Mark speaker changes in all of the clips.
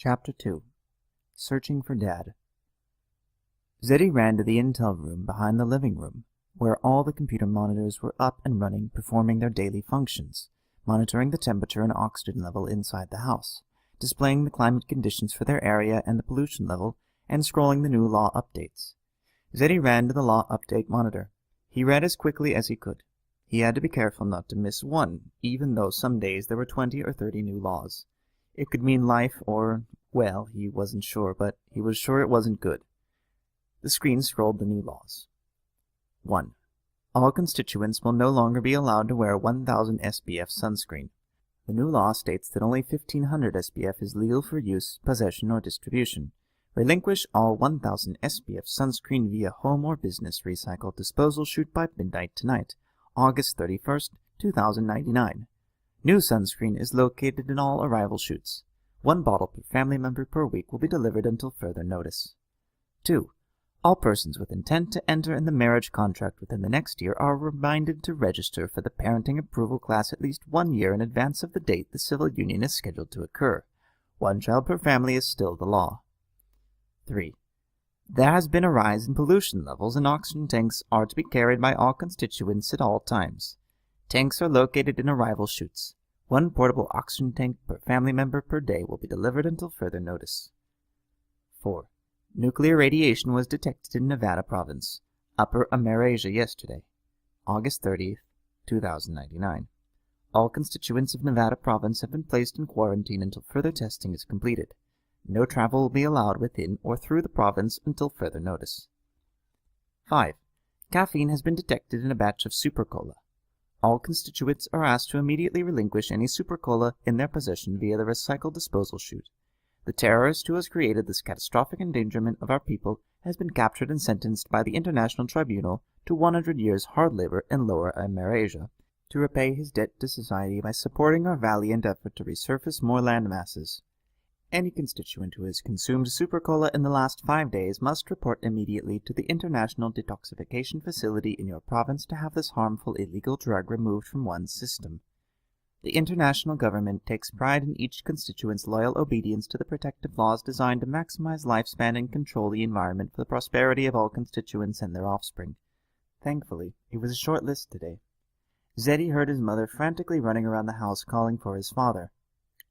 Speaker 1: Chapter 2 Searching for Dad. Zeddy ran to the intel room behind the living room, where all the computer monitors were up and running, performing their daily functions, monitoring the temperature and oxygen level inside the house, displaying the climate conditions for their area and the pollution level, and scrolling the new law updates. Zeddy ran to the law update monitor. He read as quickly as he could. He had to be careful not to miss one, even though some days there were 20 or 30 new laws. It could mean life or, well, he wasn't sure, but he was sure it wasn't good. The screen scrolled the new laws. 1. All constituents will no longer be allowed to wear 1000 SPF sunscreen. The new law states that only 1500 SPF is legal for use, possession, or distribution. Relinquish all 1000 SPF sunscreen via home or business recycle disposal chute by midnight tonight, August 31st, 2099. New sunscreen is located in all arrival chutes. 1 bottle per family member per week will be delivered until further notice. 2. All persons with intent to enter in the marriage contract within the next year are reminded to register for the parenting approval class at least 1 year in advance of the date the civil union is scheduled to occur. 1 child per family is still the law. 3. There has been a rise in pollution levels, and oxygen tanks are to be carried by all constituents at all times. Tanks are located in arrival chutes. 1 portable oxygen tank per family member per day will be delivered until further notice. 4. Nuclear radiation was detected in Nevada province, Upper Amerasia yesterday, August 30th, 2099. All constituents of Nevada province have been placed in quarantine until further testing is completed. No travel will be allowed within or through the province until further notice. 5. Caffeine has been detected in a batch of Super Cola. All constituents are asked to immediately relinquish any Super Cola in their possession via the recycle disposal chute. The terrorist who has created this catastrophic endangerment of our people has been captured and sentenced by the International Tribunal to 100 years hard labor in Lower Amerasia to repay his debt to society by supporting our valiant effort to resurface more land masses. Any constituent who has consumed Super Cola in the last 5 days must report immediately to the International Detoxification Facility in your province to have this harmful illegal drug removed from one's system. The international government takes pride in each constituent's loyal obedience to the protective laws designed to maximize lifespan and control the environment for the prosperity of all constituents and their offspring. Thankfully, it was a short list today. Zeddy heard his mother frantically running around the house calling for his father.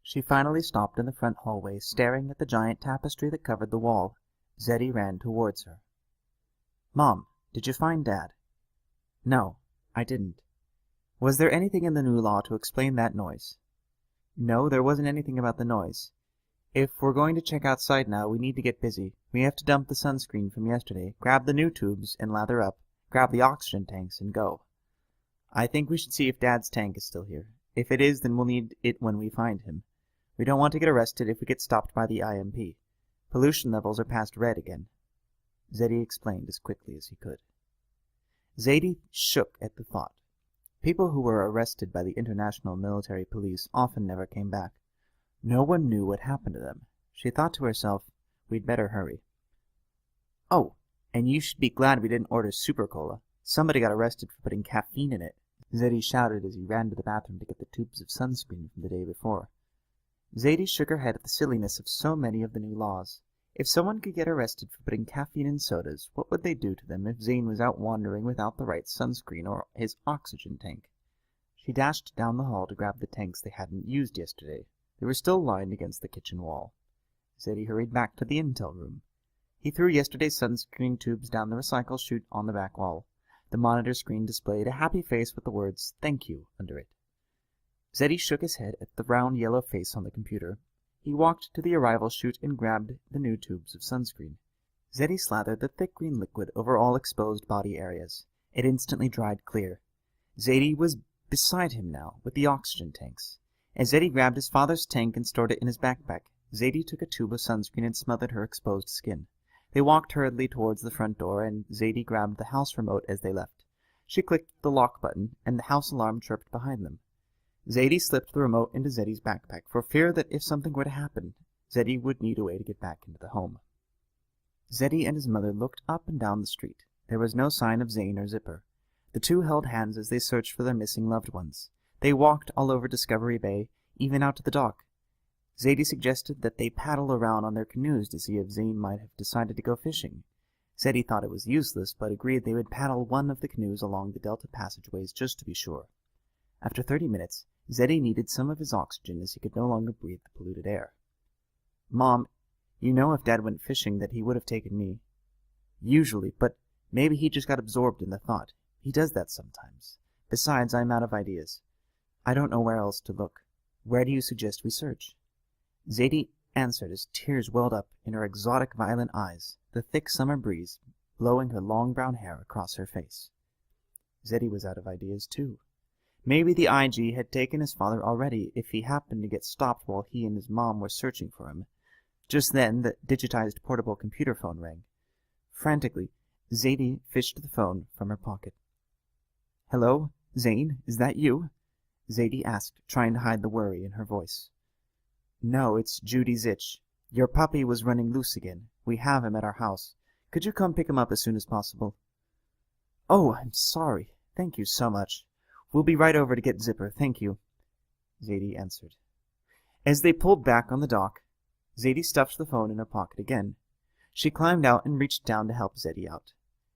Speaker 1: She finally stopped in the front hallway, staring at the giant tapestry that covered the wall. Zeddy ran towards her. "Mom, did you find Dad?" "No, I didn't." "Was there anything in the new law to explain that noise?" "No, there wasn't anything about the noise. If we're going to check outside now, we need to get busy. We have to dump the sunscreen from yesterday, grab the new tubes and lather up, grab the oxygen tanks and go. I think we should see if Dad's tank is still here. If it is, then we'll need it when we find him. We don't want to get arrested if we get stopped by the IMP. Pollution levels are past red again." Zeddy explained as quickly as he could. Zeddy shook at the thought. People who were arrested by the International Military Police often never came back. No one knew what happened to them. She thought to herself, we'd better hurry. "Oh, and you should be glad we didn't order Super Cola. Somebody got arrested for putting caffeine in it," Zeddy shouted as he ran to the bathroom to get the tubes of sunscreen from the day before. Zeddy shook her head at the silliness of so many of the new laws. If someone could get arrested for putting caffeine in sodas, what would they do to them if Zane was out wandering without the right sunscreen or his oxygen tank? She dashed down the hall to grab the tanks they hadn't used yesterday. They were still lined against the kitchen wall. Zeddy hurried back to the intel room. He threw yesterday's sunscreen tubes down the recycle chute on the back wall. The monitor screen displayed a happy face with the words, "Thank you," under it. Zeddy shook his head at the round yellow face on the computer. He walked to the arrival chute and grabbed the new tubes of sunscreen. Zeddy slathered the thick green liquid over all exposed body areas. It instantly dried clear. Zeddy was beside him now, with the oxygen tanks. As Zeddy grabbed his father's tank and stored it in his backpack, Zeddy took a tube of sunscreen and smothered her exposed skin. They walked hurriedly towards the front door, and Zeddy grabbed the house remote as they left. She clicked the lock button, and the house alarm chirped behind them. Zeddy slipped the remote into Zeddy's backpack, for fear that if something were to happen, Zeddy would need a way to get back into the home. Zeddy and his mother looked up and down the street. There was no sign of Zane or Zipper. The two held hands as they searched for their missing loved ones. They walked all over Discovery Bay, even out to the dock. Zadie suggested that they paddle around on their canoes to see if Zane might have decided to go fishing. Zadie thought it was useless, but agreed they would paddle one of the canoes along the delta passageways just to be sure. After 30 minutes, Zadie needed some of his oxygen as he could no longer breathe the polluted air. "Mom, you know if Dad went fishing that he would have taken me." "Usually, but maybe he just got absorbed in the thought. He does that sometimes. Besides, I'm out of ideas. I don't know where else to look. Where do you suggest we search?" Zadie answered as tears welled up in her exotic violet eyes, the thick summer breeze blowing her long brown hair across her face. Zadie was out of ideas, too. Maybe the IG had taken his father already if he happened to get stopped while he and his mom were searching for him. Just then, the digitized portable computer phone rang. Frantically, Zadie fished the phone from her pocket. "Hello, Zane, is that you?" Zadie asked, trying to hide the worry in her voice. "No, it's Judy Zitch. Your puppy was running loose again. We have him at our house. Could you come pick him up as soon as possible?" "Oh, I'm sorry. Thank you so much. We'll be right over to get Zipper, thank you," Zadie answered. As they pulled back on the dock, Zadie stuffed the phone in her pocket again. She climbed out and reached down to help Zadie out.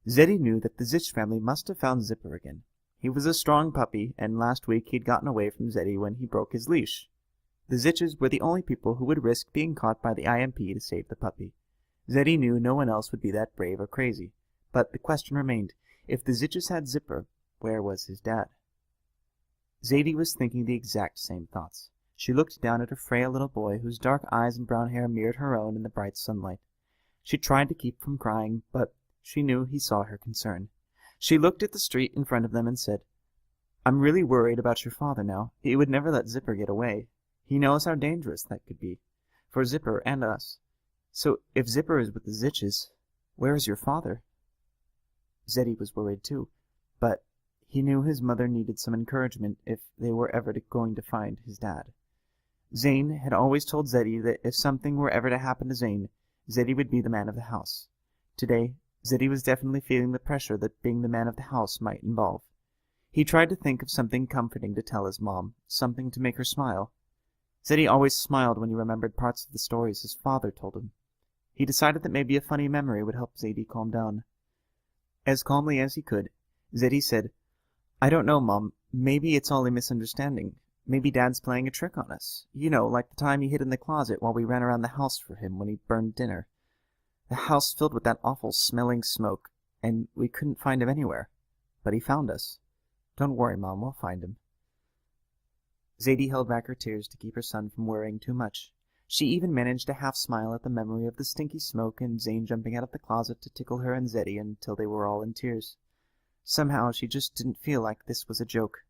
Speaker 1: Zadie knew that the Zitch family must have found Zipper again. He was a strong puppy, and last week he'd gotten away from Zadie when he broke his leash. The Zitches were the only people who would risk being caught by the IMP to save the puppy. Zadie knew no one else would be that brave or crazy. But the question remained, if the Zitches had Zipper, where was his dad? Zadie was thinking the exact same thoughts. She looked down at her frail little boy, whose dark eyes and brown hair mirrored her own in the bright sunlight. She tried to keep from crying, but she knew he saw her concern. She looked at the street in front of them and said, "I'm really worried about your father now. He would never let Zipper get away. He knows how dangerous that could be, for Zipper and us. So if Zipper is with the Zitches, where is your father?" Zadie was worried too, but he knew his mother needed some encouragement if they were ever going to find his dad. Zane had always told Zadie that if something were ever to happen to Zane, Zadie would be the man of the house. Today, Zadie was definitely feeling the pressure that being the man of the house might involve. He tried to think of something comforting to tell his mom, something to make her smile. Zadie always smiled when he remembered parts of the stories his father told him. He decided that maybe a funny memory would help Zadie calm down. As calmly as he could, Zadie said, "I don't know, Mom. Maybe it's all a misunderstanding. Maybe Dad's playing a trick on us. You know, like the time he hid in the closet while we ran around the house for him when he burned dinner. The house filled with that awful smelling smoke, and we couldn't find him anywhere. But he found us. Don't worry, Mom, we'll find him." Zadie held back her tears to keep her son from worrying too much. She even managed to half-smile at the memory of the stinky smoke and Zane jumping out of the closet to tickle her and Zadie until they were all in tears. Somehow she just didn't feel like this was a joke.